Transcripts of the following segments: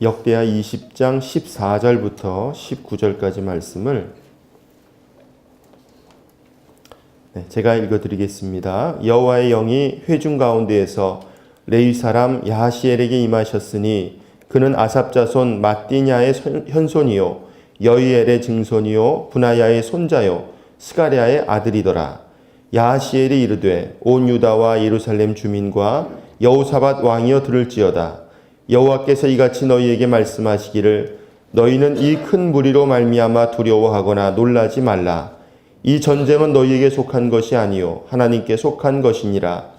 역대하 20장 14절부터 19절까지 말씀을 제가 읽어드리겠습니다. 여호와의 영이 회중 가운데에서 레위 사람 야하시엘에게 임하셨으니 그는 아삽 자손 마띠냐의 현손이요 여이엘의 증손이요 분하야의 손자요 스가랴의 아들이더라. 야하시엘이 이르되 온 유다와 예루살렘 주민과 여호사밧 왕이여 들을지어다. 여호와께서 이같이 너희에게 말씀하시기를 너희는 이 큰 무리로 말미암아 두려워하거나 놀라지 말라. 이 전쟁은 너희에게 속한 것이 아니요 하나님께 속한 것이니라.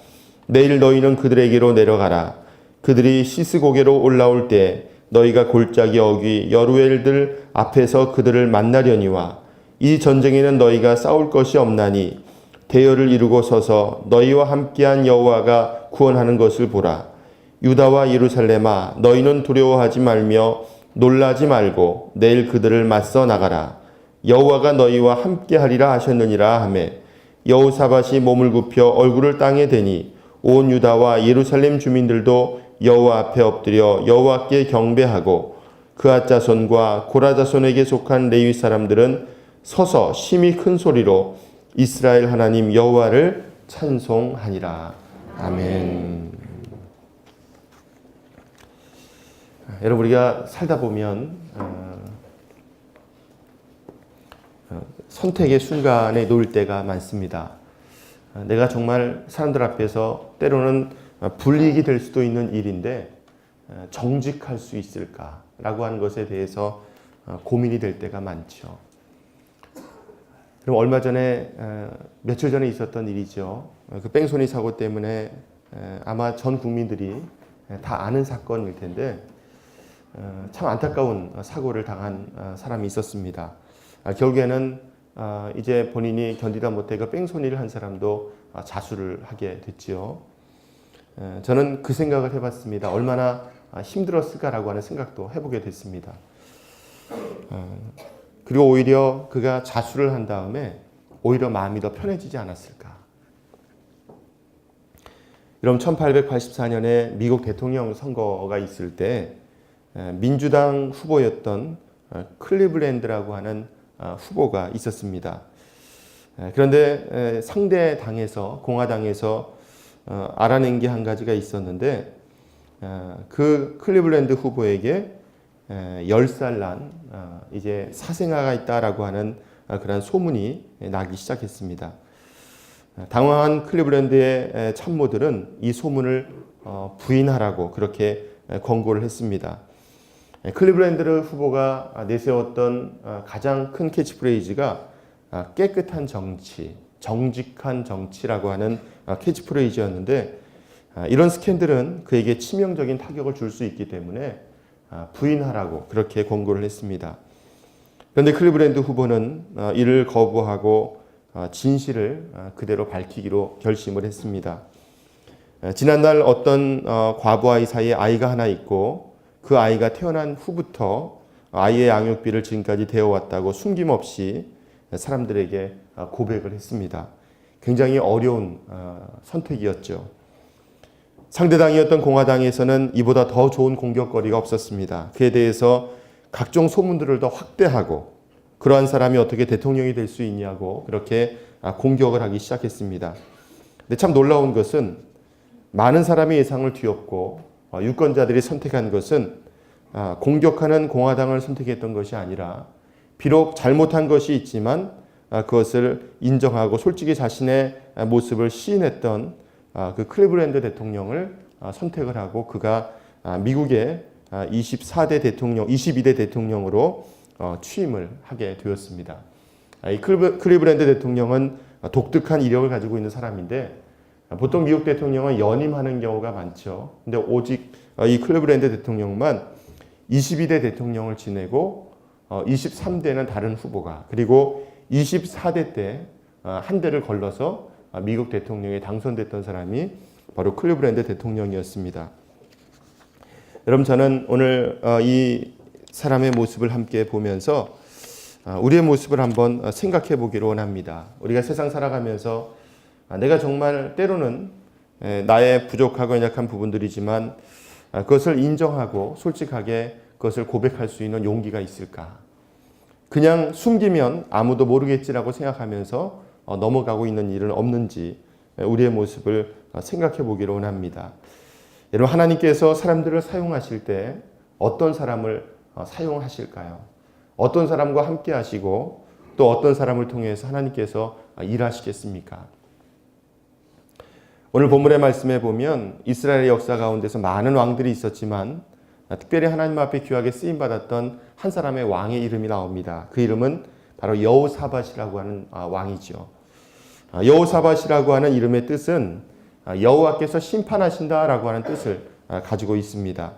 내일 너희는 그들에게로 내려가라. 그들이 시스고게로 올라올 때 너희가 골짜기 어귀 여루엘들 앞에서 그들을 만나려니와 이 전쟁에는 너희가 싸울 것이 없나니 대열을 이루고 서서 너희와 함께한 여호와가 구원하는 것을 보라. 유다와 예루살렘아 너희는 두려워하지 말며 놀라지 말고 내일 그들을 맞서 나가라. 여호와가 너희와 함께하리라 하셨느니라 하매 여호사밧이 몸을 굽혀 얼굴을 땅에 대니 온 유다와 예루살렘 주민들도 여호와 앞에 엎드려 여호와께 경배하고 그앗 자손과 고라 자손에게 속한 레위 사람들은 서서 심히 큰 소리로 이스라엘 하나님 여호와를 찬송하니라. 아멘. 여러분, 우리가 살다 보면 선택의 순간에 놓일 때가 많습니다. 내가 정말 사람들 앞에서 때로는 불이익이 될 수도 있는 일인데 정직할 수 있을까라고 하는 것에 대해서 고민이 될 때가 많죠. 그럼 얼마 전에 며칠 전에 있었던 일이죠. 그 뺑소니 사고 때문에 아마 전 국민들이 다 아는 사건일 텐데 참 안타까운 사고를 당한 사람이 있었습니다. 결국에는 이제 본인이 견디다 못해 그 뺑소니를 한 사람도 자수를 하게 됐지요. 저는 그 생각을 해봤습니다. 얼마나 힘들었을까라고 하는 생각도 해보게 됐습니다. 그리고 오히려 그가 자수를 한 다음에 오히려 마음이 더 편해지지 않았을까. 여러분, 1884년에 미국 대통령 선거가 있을 때 민주당 후보였던 클리블랜드라고 하는 후보가 있었습니다. 그런데 상대 당에서 공화당에서 알아낸 게 한 가지가 있었는데 그 클리블랜드 후보에게 10살 난 이제 사생아가 있다라고 하는 그런 소문이 나기 시작했습니다. 당황한 클리블랜드의 참모들은 이 소문을 부인하라고 그렇게 권고를 했습니다. 클리블랜드 후보가 내세웠던 가장 큰 캐치프레이즈가 깨끗한 정치, 정직한 정치라고 하는 캐치프레이즈였는데 이런 스캔들은 그에게 치명적인 타격을 줄 수 있기 때문에 부인하라고 그렇게 권고를 했습니다. 그런데 클리블랜드 후보는 이를 거부하고 진실을 그대로 밝히기로 결심을 했습니다. 지난날 어떤 과부아이 사이에 아이가 하나 있고 그 아이가 태어난 후부터 아이의 양육비를 지금까지 대어왔다고 숨김없이 사람들에게 고백을 했습니다. 굉장히 어려운 선택이었죠. 상대당이었던 공화당에서는 이보다 더 좋은 공격거리가 없었습니다. 그에 대해서 각종 소문들을 더 확대하고 그러한 사람이 어떻게 대통령이 될 수 있냐고 그렇게 공격을 하기 시작했습니다. 근데 참 놀라운 것은 많은 사람의 예상을 뒤엎고 유권자들이 선택한 것은 공격하는 공화당을 선택했던 것이 아니라 비록 잘못한 것이 있지만 그것을 인정하고 솔직히 자신의 모습을 시인했던 그 클리블랜드 대통령을 선택을 하고 그가 미국의 22대 대통령으로 취임을 하게 되었습니다. 이 클리블랜드 대통령은 독특한 이력을 가지고 있는 사람인데 보통 미국 대통령은 연임하는 경우가 많죠. 근데 오직 이 클리블랜드 대통령만 22대 대통령을 지내고 23대는 다른 후보가 그리고 24대 때 한 대를 걸러서 미국 대통령에 당선됐던 사람이 바로 클리블랜드 대통령이었습니다. 여러분, 저는 오늘 이 사람의 모습을 함께 보면서 우리의 모습을 한번 생각해 보기를 원합니다. 우리가 세상 살아가면서 내가 정말 때로는 나의 부족하고 연약한 부분들이지만 그것을 인정하고 솔직하게 그것을 고백할 수 있는 용기가 있을까? 그냥 숨기면 아무도 모르겠지라고 생각하면서 넘어가고 있는 일은 없는지 우리의 모습을 생각해 보기를 원합니다. 여러분, 하나님께서 사람들을 사용하실 때 어떤 사람을 사용하실까요? 어떤 사람과 함께 하시고 또 어떤 사람을 통해서 하나님께서 일하시겠습니까? 오늘 본문의 말씀에 보면 이스라엘의 역사 가운데서 많은 왕들이 있었지만 특별히 하나님 앞에 귀하게 쓰임받았던 한 사람의 왕의 이름이 나옵니다. 그 이름은 바로 여호사밧이라고 하는 왕이죠. 여호사밧이라고 하는 이름의 뜻은 여호와께서 심판하신다라고 하는 뜻을 가지고 있습니다.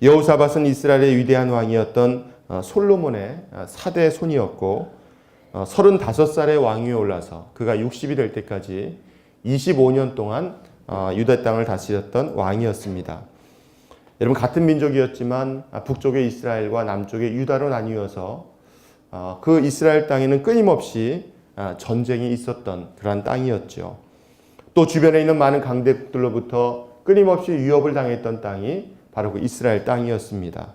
여호사밧은 이스라엘의 위대한 왕이었던 솔로몬의 4대 손이었고 35살의 왕위에 올라서 그가 60이 될 때까지 25년 동안 유다 땅을 다스렸던 왕이었습니다. 여러분, 같은 민족이었지만 북쪽의 이스라엘과 남쪽의 유다로 나뉘어서 그 이스라엘 땅에는 끊임없이 전쟁이 있었던 그러한 땅이었죠. 또 주변에 있는 많은 강대국들로부터 끊임없이 위협을 당했던 땅이 바로 그 이스라엘 땅이었습니다.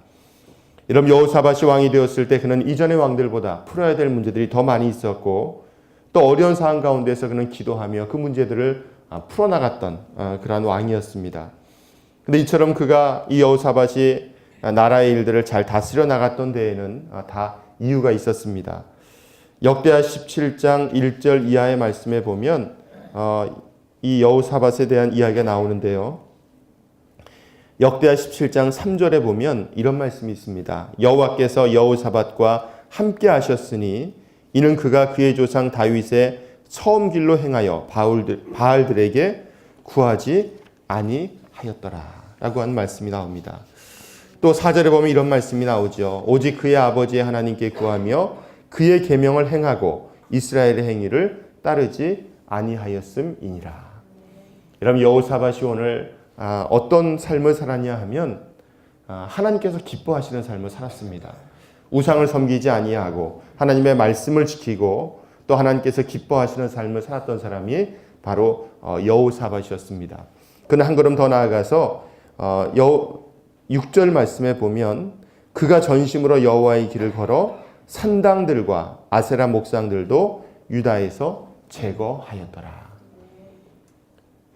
이런 여호사밧이 왕이 되었을 때 그는 이전의 왕들보다 풀어야 될 문제들이 더 많이 있었고 또 어려운 상황 가운데서 그는 기도하며 그 문제들을 풀어나갔던 그러한 왕이었습니다. 근데 이처럼 그가 이 여호사밧이 나라의 일들을 잘 다스려 나갔던 데에는 다 이유가 있었습니다. 역대하 17장 1절 이하의 말씀에 보면 이 여호사밧에 대한 이야기가 나오는데요. 역대하 17장 3절에 보면 이런 말씀이 있습니다. 여호와께서 여호사밧과 함께 하셨으니 이는 그가 그의 조상 다윗의 처음 길로 행하여 바알들에게 구하지 아니하였더라 라고 하는 말씀이 나옵니다. 또 4절에 보면 이런 말씀이 나오죠. 오직 그의 아버지의 하나님께 구하며 그의 계명을 행하고 이스라엘의 행위를 따르지 아니하였음이니라. 여러분, 여호사밧이 오늘 어떤 삶을 살았냐 하면 하나님께서 기뻐하시는 삶을 살았습니다. 우상을 섬기지 아니하고 하나님의 말씀을 지키고 또 하나님께서 기뻐하시는 삶을 살았던 사람이 바로 여호사밧이었습니다. 그는 한 걸음 더 나아가서 6절 말씀에 보면 그가 전심으로 여호와의 길을 걸어 산당들과 아세라 목상들도 유다에서 제거하였더라.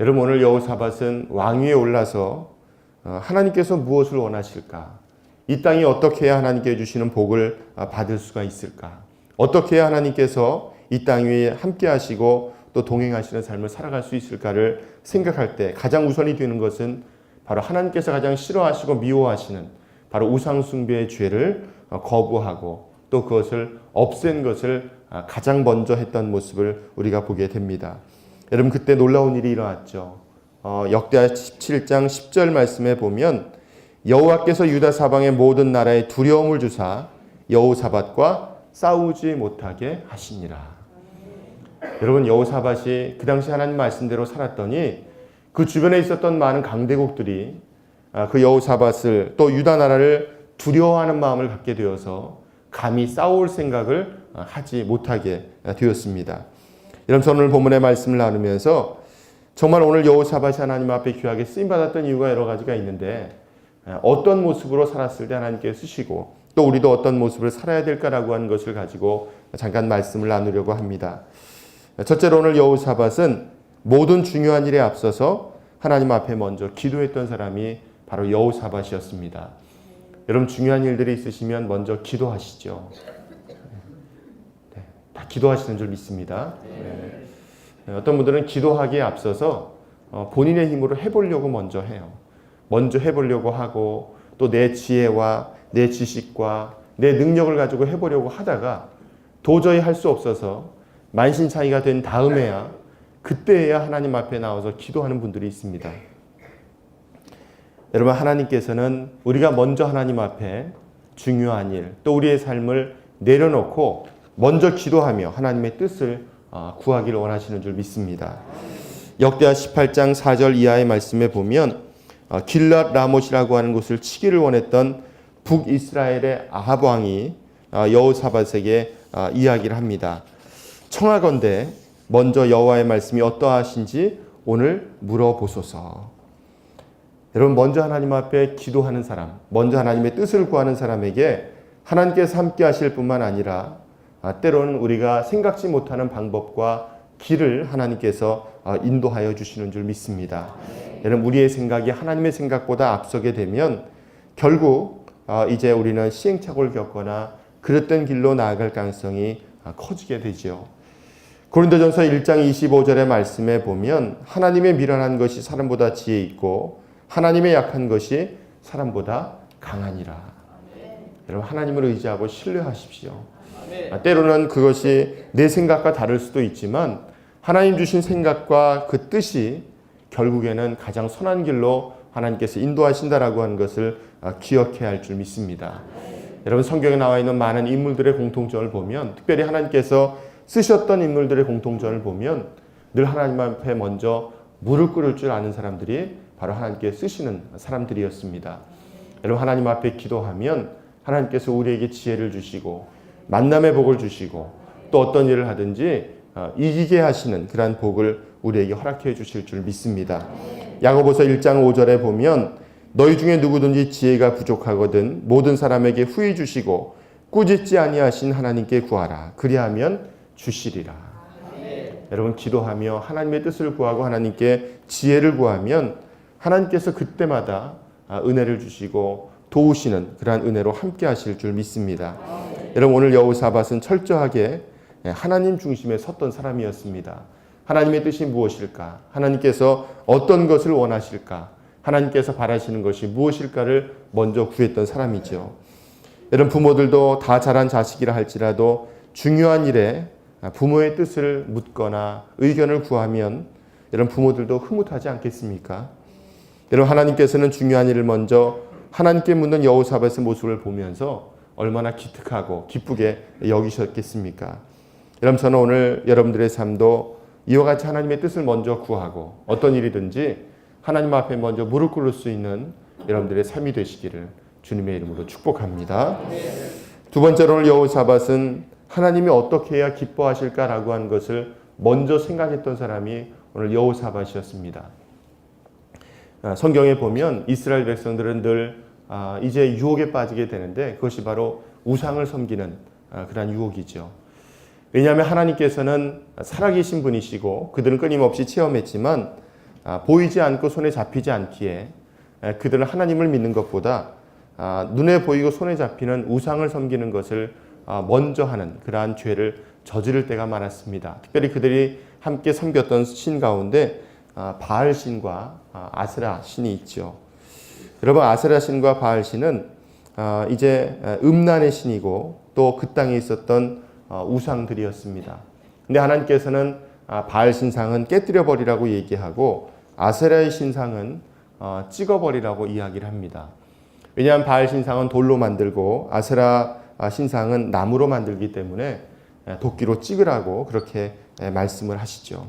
여러분, 오늘 여호사밧은 왕위에 올라서 하나님께서 무엇을 원하실까? 이 땅이 어떻게 해야 하나님께 주시는 복을 받을 수가 있을까? 어떻게 해야 하나님께서 이 땅 위에 함께 하시고 또 동행하시는 삶을 살아갈 수 있을까를 생각할 때 가장 우선이 되는 것은 바로 하나님께서 가장 싫어하시고 미워하시는 바로 우상 숭배의 죄를 거부하고 또 그것을 없앤 것을 가장 먼저 했던 모습을 우리가 보게 됩니다. 여러분, 그때 놀라운 일이 일어났죠. 역대하 17장 10절 말씀에 보면 여호와께서 유다 사방의 모든 나라에 두려움을 주사 여호사밧과 싸우지 못하게 하시니라. 여러분, 여호사밧이 그 당시 하나님 말씀대로 살았더니 그 주변에 있었던 많은 강대국들이 그 여호사밧을 또 유다 나라를 두려워하는 마음을 갖게 되어서 감히 싸울 생각을 하지 못하게 되었습니다. 여러분, 저는 오늘 본문의 말씀을 나누면서 정말 오늘 여호사밧이 하나님 앞에 귀하게 쓰임받았던 이유가 여러 가지가 있는데 어떤 모습으로 살았을 때 하나님께 쓰시고 또 우리도 어떤 모습을 살아야 될까라고 하는 것을 가지고 잠깐 말씀을 나누려고 합니다. 첫째로 오늘 여호사밧은 모든 중요한 일에 앞서서 하나님 앞에 먼저 기도했던 사람이 바로 여호사밧이었습니다. 여러분, 중요한 일들이 있으시면 먼저 기도하시죠. 네, 다 기도하시는 줄 믿습니다. 네. 어떤 분들은 기도하기에 앞서서 본인의 힘으로 해보려고 먼저 해요. 먼저 해보려고 하고 또 내 지혜와 내 지식과 내 능력을 가지고 해보려고 하다가 도저히 할 수 없어서 만신창이가 된 다음에야 그때야 하나님 앞에 나와서 기도하는 분들이 있습니다. 여러분, 하나님께서는 우리가 먼저 하나님 앞에 중요한 일, 또 우리의 삶을 내려놓고 먼저 기도하며 하나님의 뜻을 구하기를 원하시는 줄 믿습니다. 역대하 18장 4절 이하의 말씀에 보면 길랏 라못이라고 하는 곳을 치기를 원했던 북이스라엘의 아합 왕이 여호사밧에게 이야기를 합니다. 청하건대 먼저 여호와의 말씀이 어떠하신지 오늘 물어보소서. 여러분, 먼저 하나님 앞에 기도하는 사람, 먼저 하나님의 뜻을 구하는 사람에게 하나님께서 함께 하실 뿐만 아니라 때로는 우리가 생각지 못하는 방법과 길을 하나님께서 인도하여 주시는 줄 믿습니다. 여러분, 우리의 생각이 하나님의 생각보다 앞서게 되면 결국 이제 우리는 시행착오를 겪거나 그릇된 길로 나아갈 가능성이 커지게 되죠. 고린도전서 1장 25절의 말씀에 보면 하나님의 미련한 것이 사람보다 지혜 있고 하나님의 약한 것이 사람보다 강하니라. 여러분, 하나님을 의지하고 신뢰하십시오. 때로는 그것이 내 생각과 다를 수도 있지만 하나님 주신 생각과 그 뜻이 결국에는 가장 선한 길로 하나님께서 인도하신다라고 하는 것을 기억해야 할 줄 믿습니다. 여러분, 성경에 나와 있는 많은 인물들의 공통점을 보면, 특별히 하나님께서 쓰셨던 인물들의 공통점을 보면 늘 하나님 앞에 먼저 무릎 꿇을 줄 아는 사람들이 바로 하나님께 쓰시는 사람들이었습니다. 여러분, 하나님 앞에 기도하면 하나님께서 우리에게 지혜를 주시고 만남의 복을 주시고 또 어떤 일을 하든지 이기게 하시는 그러한 복을 우리에게 허락해 주실 줄 믿습니다. 야고보서 1장 5절에 보면 너희 중에 누구든지 지혜가 부족하거든 모든 사람에게 후히 주시고 꾸짖지 아니하신 하나님께 구하라. 그리하면 주시리라. 여러분, 기도하며 하나님의 뜻을 구하고 하나님께 지혜를 구하면 하나님께서 그때마다 은혜를 주시고 도우시는 그러한 은혜로 함께 하실 줄 믿습니다. 여러분, 오늘 여호사밧은 철저하게 하나님 중심에 섰던 사람이었습니다. 하나님의 뜻이 무엇일까? 하나님께서 어떤 것을 원하실까? 하나님께서 바라시는 것이 무엇일까를 먼저 구했던 사람이죠. 여러분, 부모들도 다 자란 자식이라 할지라도 중요한 일에 부모의 뜻을 묻거나 의견을 구하면 여러분, 부모들도 흐뭇하지 않겠습니까? 여러분, 하나님께서는 중요한 일을 먼저 하나님께 묻는 여호사밧의 모습을 보면서 얼마나 기특하고 기쁘게 여기셨겠습니까? 여러분, 저는 오늘 여러분들의 삶도 이와 같이 하나님의 뜻을 먼저 구하고 어떤 일이든지 하나님 앞에 먼저 무릎 꿇을 수 있는 여러분들의 삶이 되시기를 주님의 이름으로 축복합니다. 두 번째로 오늘 여호사밧은 하나님이 어떻게 해야 기뻐하실까라고 하는 것을 먼저 생각했던 사람이 오늘 여호사밧이었습니다. 성경에 보면 이스라엘 백성들은 늘 이제 유혹에 빠지게 되는데 그것이 바로 우상을 섬기는 그런 유혹이죠. 왜냐하면 하나님께서는 살아계신 분이시고 그들은 끊임없이 체험했지만 보이지 않고 손에 잡히지 않기에 그들은 하나님을 믿는 것보다 눈에 보이고 손에 잡히는 우상을 섬기는 것을 먼저 하는 그러한 죄를 저지를 때가 많았습니다. 특별히 그들이 함께 섬겼던 신 가운데 바알 신과 아세라 신이 있죠. 여러분, 아세라 신과 바알 신은 이제 음란의 신이고 또 그 땅에 있었던 우상들이었습니다. 근데 하나님께서는 바알 신상은 깨뜨려 버리라고 얘기하고 아세라의 신상은 찍어버리라고 이야기를 합니다. 왜냐하면 바알 신상은 돌로 만들고 아세라 신상은 나무로 만들기 때문에 도끼로 찍으라고 그렇게 말씀을 하시죠.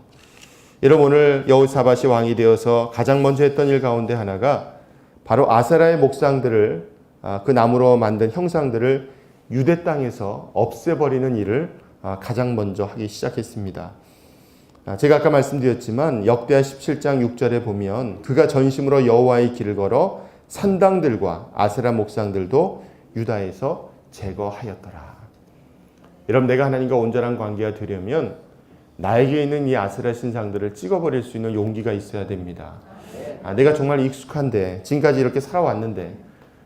여러분, 오늘 여호사밧이 왕이 되어서 가장 먼저 했던 일 가운데 하나가 바로 아세라의 목상들을 그 나무로 만든 형상들을 유대 땅에서 없애버리는 일을 가장 먼저 하기 시작했습니다. 제가 아까 말씀드렸지만 역대하 17장 6절에 보면 그가 전심으로 여호와의 길을 걸어 산당들과 아세라 목상들도 유다에서 제거하였더라. 여러분, 내가 하나님과 온전한 관계가 되려면 나에게 있는 이 아세라 신상들을 찍어버릴 수 있는 용기가 있어야 됩니다. 내가 정말 익숙한데 지금까지 이렇게 살아왔는데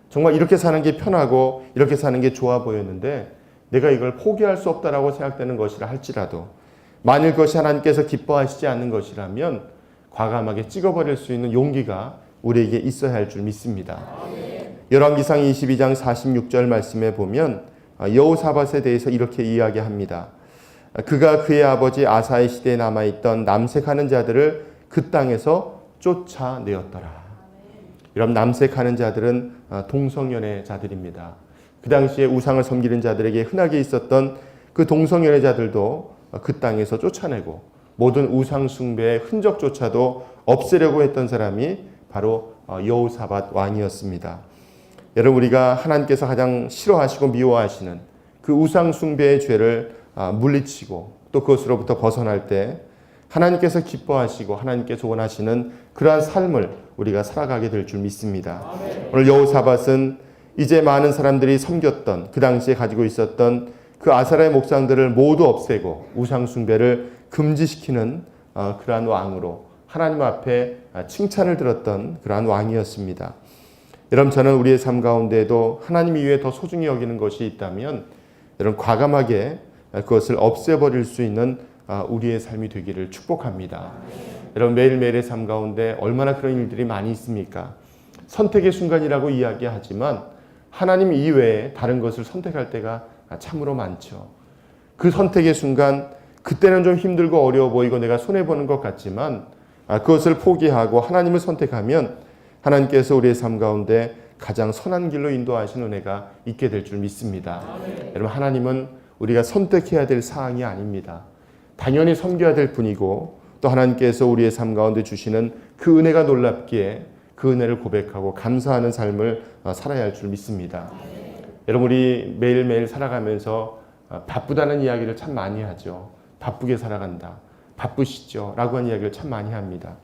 정말 이렇게 사는 게 편하고 이렇게 사는 게 좋아 보였는데 내가 이걸 포기할 수 없다라고 생각되는 것이라 할지라도 만일 그것이 하나님께서 기뻐하시지 않는 것이라면 과감하게 찍어버릴 수 있는 용기가 우리에게 있어야 할 줄 믿습니다. 열왕기상 22장 46절 말씀에 보면 여호사밧에 대해서 이렇게 이야기합니다. 그가 그의 아버지 아사의 시대에 남아있던 남색하는 자들을 그 땅에서 쫓아내었더라. 여러분, 남색하는 자들은 동성연애 자들입니다. 그 당시에 우상을 섬기는 자들에게 흔하게 있었던 그 동성연애 자들도 그 땅에서 쫓아내고 모든 우상 숭배의 흔적조차도 없애려고 했던 사람이 바로 여호사밧 왕이었습니다. 여러분, 우리가 하나님께서 가장 싫어하시고 미워하시는 그 우상 숭배의 죄를 물리치고 또 그것으로부터 벗어날 때 하나님께서 기뻐하시고 하나님께서 원하시는 그러한 삶을 우리가 살아가게 될 줄 믿습니다. 오늘 여호사밧은 이제 많은 사람들이 섬겼던 그 당시에 가지고 있었던 그 아사라의 목상들을 모두 없애고 우상 숭배를 금지시키는 그러한 왕으로 하나님 앞에 칭찬을 들었던 그러한 왕이었습니다. 여러분, 저는 우리의 삶 가운데에도 하나님 이외에 더 소중히 여기는 것이 있다면 여러분 과감하게 그것을 없애버릴 수 있는 우리의 삶이 되기를 축복합니다. 여러분, 매일매일의 삶 가운데 얼마나 그런 일들이 많이 있습니까? 선택의 순간이라고 이야기하지만 하나님 이외에 다른 것을 선택할 때가 참으로 많죠. 그 선택의 순간, 그때는 좀 힘들고 어려워 보이고 내가 손해보는 것 같지만 그것을 포기하고 하나님을 선택하면 하나님께서 우리의 삶 가운데 가장 선한 길로 인도하시는 은혜가 있게 될 줄 믿습니다. 여러분, 하나님은 우리가 선택해야 될 사항이 아닙니다. 당연히 섬겨야 될 뿐이고 또 하나님께서 우리의 삶 가운데 주시는 그 은혜가 놀랍기에 그 은혜를 고백하고 감사하는 삶을 살아야 할 줄 믿습니다. 여러분, 우리 매일매일 살아가면서 바쁘다는 이야기를 참 많이 하죠. 바쁘게 살아간다. 바쁘시죠? 라고 하는 이야기를 참 많이 합니다.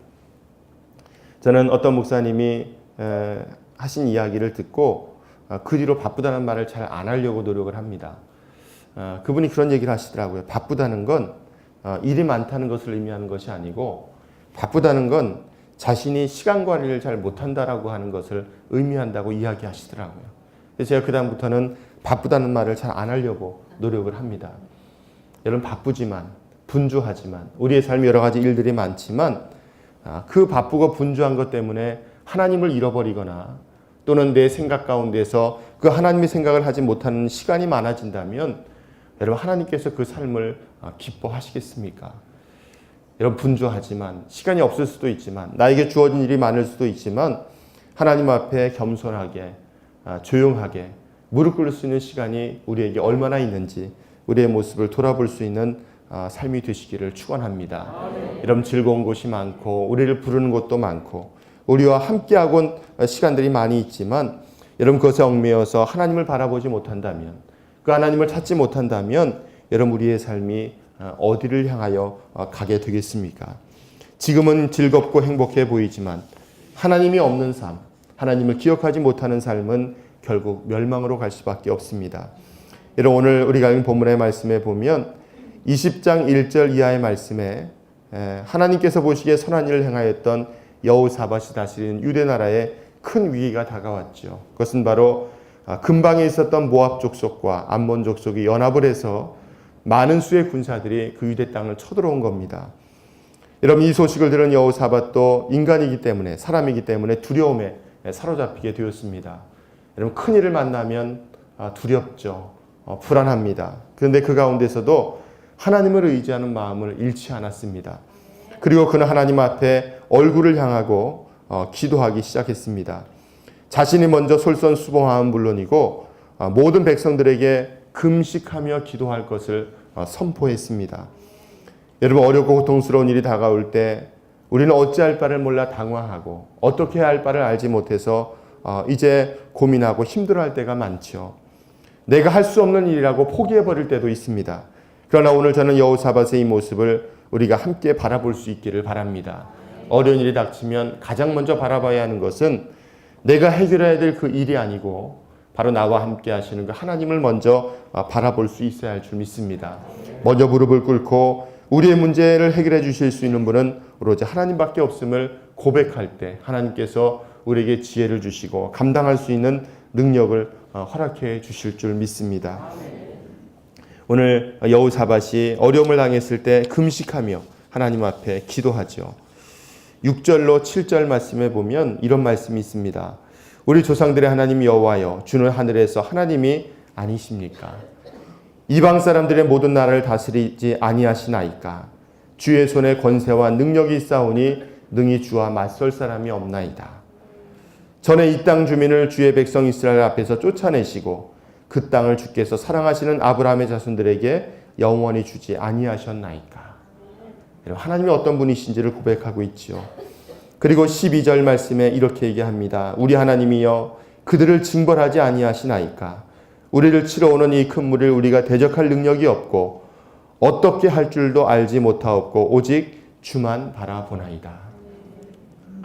저는 어떤 목사님이 하신 이야기를 듣고 그 뒤로 바쁘다는 말을 잘 안 하려고 노력을 합니다. 그분이 그런 얘기를 하시더라고요. 바쁘다는 건 일이 많다는 것을 의미하는 것이 아니고 바쁘다는 건 자신이 시간 관리를 잘 못한다라고 하는 것을 의미한다고 이야기하시더라고요. 그래서 제가 그다음부터는 바쁘다는 말을 잘 안 하려고 노력을 합니다. 여러분, 바쁘지만 분주하지만 우리의 삶에 여러 가지 일들이 많지만 그 바쁘고 분주한 것 때문에 하나님을 잃어버리거나 또는 내 생각 가운데서 그 하나님의 생각을 하지 못하는 시간이 많아진다면 여러분, 하나님께서 그 삶을 기뻐하시겠습니까? 여러분, 분주하지만 시간이 없을 수도 있지만 나에게 주어진 일이 많을 수도 있지만 하나님 앞에 겸손하게 조용하게 무릎 꿇을 수 있는 시간이 우리에게 얼마나 있는지 우리의 모습을 돌아볼 수 있는 삶이 되시기를 축원합니다. 여러분, 즐거운 곳이 많고 우리를 부르는 곳도 많고 우리와 함께하곤 시간들이 많이 있지만 여러분, 그것에 얽매여서 하나님을 바라보지 못한다면 그 하나님을 찾지 못한다면 여러분, 우리의 삶이 어디를 향하여 가게 되겠습니까? 지금은 즐겁고 행복해 보이지만 하나님이 없는 삶, 하나님을 기억하지 못하는 삶은 결국 멸망으로 갈 수밖에 없습니다. 여러분, 오늘 우리가 읽은 본문의 말씀에 보면 20장 1절 이하의 말씀에 하나님께서 보시기에 선한 일을 행하였던 여호사밧이 다스리는 유대 나라에 큰 위기가 다가왔죠. 그것은 바로 근방에 있었던 모압 족속과 암몬 족속이 연합을 해서 많은 수의 군사들이 그 유대 땅을 쳐들어온 겁니다. 여러분, 이 소식을 들은 여호사밧도 인간이기 때문에 사람이기 때문에 두려움에 사로잡히게 되었습니다. 여러분, 큰 일을 만나면 두렵죠. 불안합니다. 그런데 그 가운데서도 하나님을 의지하는 마음을 잃지 않았습니다. 그리고 그는 하나님 앞에 얼굴을 향하고 기도하기 시작했습니다. 자신이 먼저 솔선수범함은 물론이고 모든 백성들에게 금식하며 기도할 것을 선포했습니다. 여러분, 어렵고 고통스러운 일이 다가올 때 우리는 어찌할 바를 몰라 당황하고 어떻게 해야 할 바를 알지 못해서 이제 고민하고 힘들어할 때가 많죠. 내가 할 수 없는 일이라고 포기해버릴 때도 있습니다. 그러나 오늘 저는 여호사밧의 이 모습을 우리가 함께 바라볼 수 있기를 바랍니다. 어려운 일이 닥치면 가장 먼저 바라봐야 하는 것은 내가 해결해야 될 그 일이 아니고 바로 나와 함께 하시는 그 하나님을 먼저 바라볼 수 있어야 할 줄 믿습니다. 먼저 무릎을 꿇고 우리의 문제를 해결해 주실 수 있는 분은 오로지 하나님밖에 없음을 고백할 때 하나님께서 우리에게 지혜를 주시고 감당할 수 있는 능력을 허락해 주실 줄 믿습니다. 오늘 여호사밧이 어려움을 당했을 때 금식하며 하나님 앞에 기도하죠. 6절로 7절 말씀에 보면 이런 말씀이 있습니다. 우리 조상들의 하나님 여호와여, 주는 하늘에서 하나님이 아니십니까? 이방 사람들의 모든 나라를 다스리지 아니하시나이까? 주의 손에 권세와 능력이 있사오니 능히 주와 맞설 사람이 없나이다. 전에 이 땅 주민을 주의 백성 이스라엘 앞에서 쫓아내시고 그 땅을 주께서 사랑하시는 아브라함의 자손들에게 영원히 주지 아니하셨나이까? 하나님이 어떤 분이신지를 고백하고 있죠. 그리고 12절 말씀에 이렇게 얘기합니다. 우리 하나님이여, 그들을 징벌하지 아니하시나이까? 우리를 치러오는 이 큰 물을 우리가 대적할 능력이 없고 어떻게 할 줄도 알지 못하옵고 오직 주만 바라보나이다.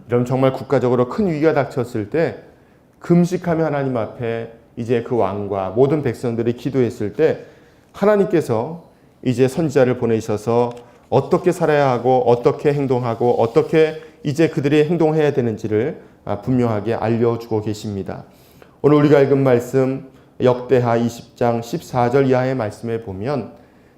여러분, 정말 국가적으로 큰 위기가 닥쳤을 때 금식하며 하나님 앞에 이제 그 왕과 모든 백성들이 기도했을 때 하나님께서 이제 선지자를 보내셔서 어떻게 살아야 하고 어떻게 행동하고 어떻게 이제 그들이 행동해야 되는지를 분명하게 알려주고 계십니다. 오늘 우리가 읽은 말씀 역대하 20장 14절 이하의 말씀에 보면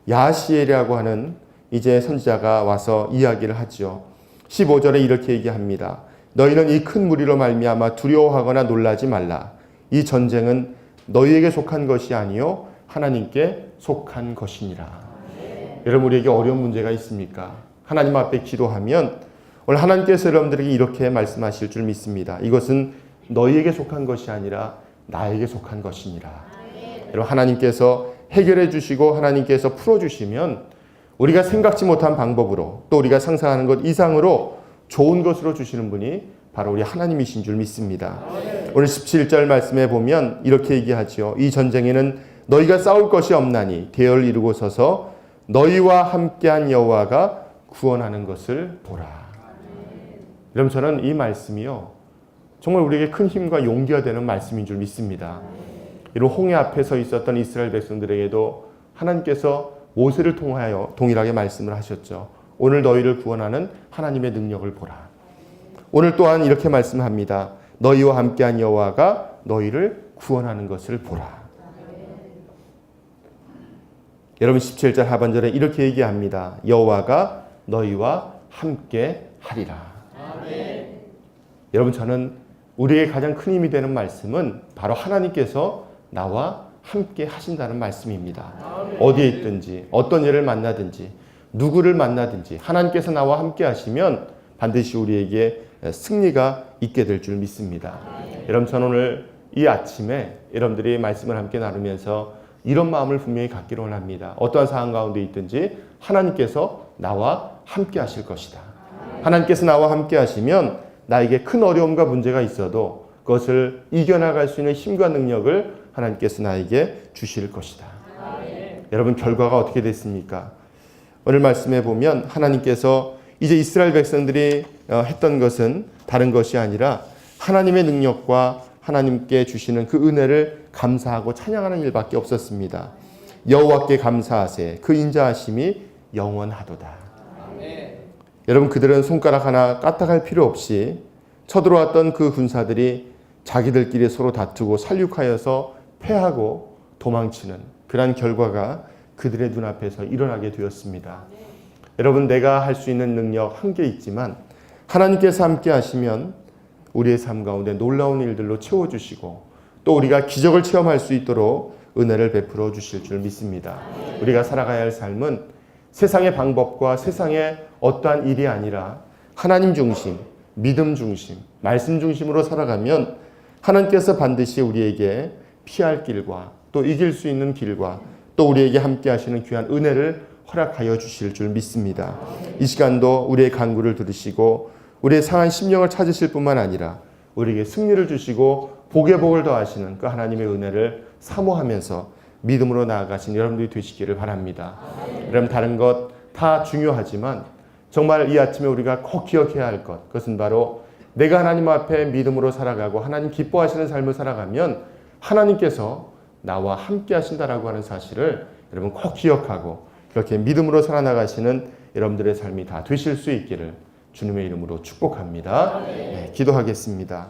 야하시엘이라고 하는 이제 선지자가 와서 이야기를 하죠. 15절에 이렇게 얘기합니다. 너희는 이 큰 무리로 말미암아 두려워하거나 놀라지 말라. 이 전쟁은 너희에게 속한 것이 아니요 하나님께 속한 것이니라. 여러분, 우리에게 어려운 문제가 있습니까? 하나님 앞에 기도하면 오늘 하나님께서 여러분들에게 이렇게 말씀하실 줄 믿습니다. 이것은 너희에게 속한 것이 아니라 나에게 속한 것이니라. 여러분, 하나님께서 해결해 주시고 하나님께서 풀어주시면 우리가 생각지 못한 방법으로 또 우리가 상상하는 것 이상으로 좋은 것으로 주시는 분이 바로 우리 하나님이신 줄 믿습니다. 오늘 17절 말씀에 보면 이렇게 얘기하죠. 이 전쟁에는 너희가 싸울 것이 없나니 대열을 이루고 서서 너희와 함께한 여호와가 구원하는 것을 보라. 여러분, 저는 이 말씀이요 정말 우리에게 큰 힘과 용기가 되는 말씀인 줄 믿습니다. 이런 홍해 앞에 서 있었던 이스라엘 백성들에게도 하나님께서 모세를 통하여 동일하게 말씀을 하셨죠. 오늘 너희를 구원하는 하나님의 능력을 보라. 오늘 또한 이렇게 말씀합니다. 너희와 함께한 여호와가 너희를 구원하는 것을 보라. 여러분, 17절 하반절에 이렇게 얘기합니다. 여호와가 너희와 함께 하리라. 아멘. 여러분, 저는 우리의 가장 큰 힘이 되는 말씀은 바로 하나님께서 나와 함께 하신다는 말씀입니다. 아멘. 어디에 있든지 어떤 일을 만나든지 누구를 만나든지 하나님께서 나와 함께 하시면 반드시 우리에게 승리가 있게 될 줄 믿습니다. 아멘. 여러분, 저는 오늘 이 아침에 여러분들이 말씀을 함께 나누면서 이런 마음을 분명히 갖기를 원합니다. 어떠한 상황 가운데 있든지 하나님께서 나와 함께 하실 것이다. 하나님께서 나와 함께 하시면 나에게 큰 어려움과 문제가 있어도 그것을 이겨나갈 수 있는 힘과 능력을 하나님께서 나에게 주실 것이다. 여러분, 결과가 어떻게 됐습니까? 오늘 말씀에 보면 하나님께서 이제 이스라엘 백성들이 했던 것은 다른 것이 아니라 하나님의 능력과 하나님께 주시는 그 은혜를 감사하고 찬양하는 일밖에 없었습니다. 여호와께 감사하세 그 인자하심이 영원하도다. 아멘. 여러분, 그들은 손가락 하나 까딱할 필요 없이 쳐들어왔던 그 군사들이 자기들끼리 서로 다투고 살육하여서 패하고 도망치는 그러한 결과가 그들의 눈앞에서 일어나게 되었습니다. 여러분, 내가 할 수 있는 능력 한계 있지만 하나님께서 함께 하시면 우리의 삶 가운데 놀라운 일들로 채워주시고 또 우리가 기적을 체험할 수 있도록 은혜를 베풀어 주실 줄 믿습니다. 우리가 살아가야 할 삶은 세상의 방법과 세상의 어떠한 일이 아니라 하나님 중심, 믿음 중심, 말씀 중심으로 살아가면 하나님께서 반드시 우리에게 피할 길과 또 이길 수 있는 길과 또 우리에게 함께 하시는 귀한 은혜를 허락하여 주실 줄 믿습니다. 이 시간도 우리의 간구를 들으시고 우리의 상한 심령을 찾으실 뿐만 아니라 우리에게 승리를 주시고 복의 복을 더하시는 그 하나님의 은혜를 사모하면서 믿음으로 나아가신 여러분들이 되시기를 바랍니다. 여러분, 다른 것 다 중요하지만 정말 이 아침에 우리가 꼭 기억해야 할 것, 그것은 바로 내가 하나님 앞에 믿음으로 살아가고 하나님 기뻐하시는 삶을 살아가면 하나님께서 나와 함께 하신다라고 하는 사실을 여러분 꼭 기억하고 그렇게 믿음으로 살아나가시는 여러분들의 삶이 다 되실 수 있기를 주님의 이름으로 축복합니다. 네, 기도하겠습니다.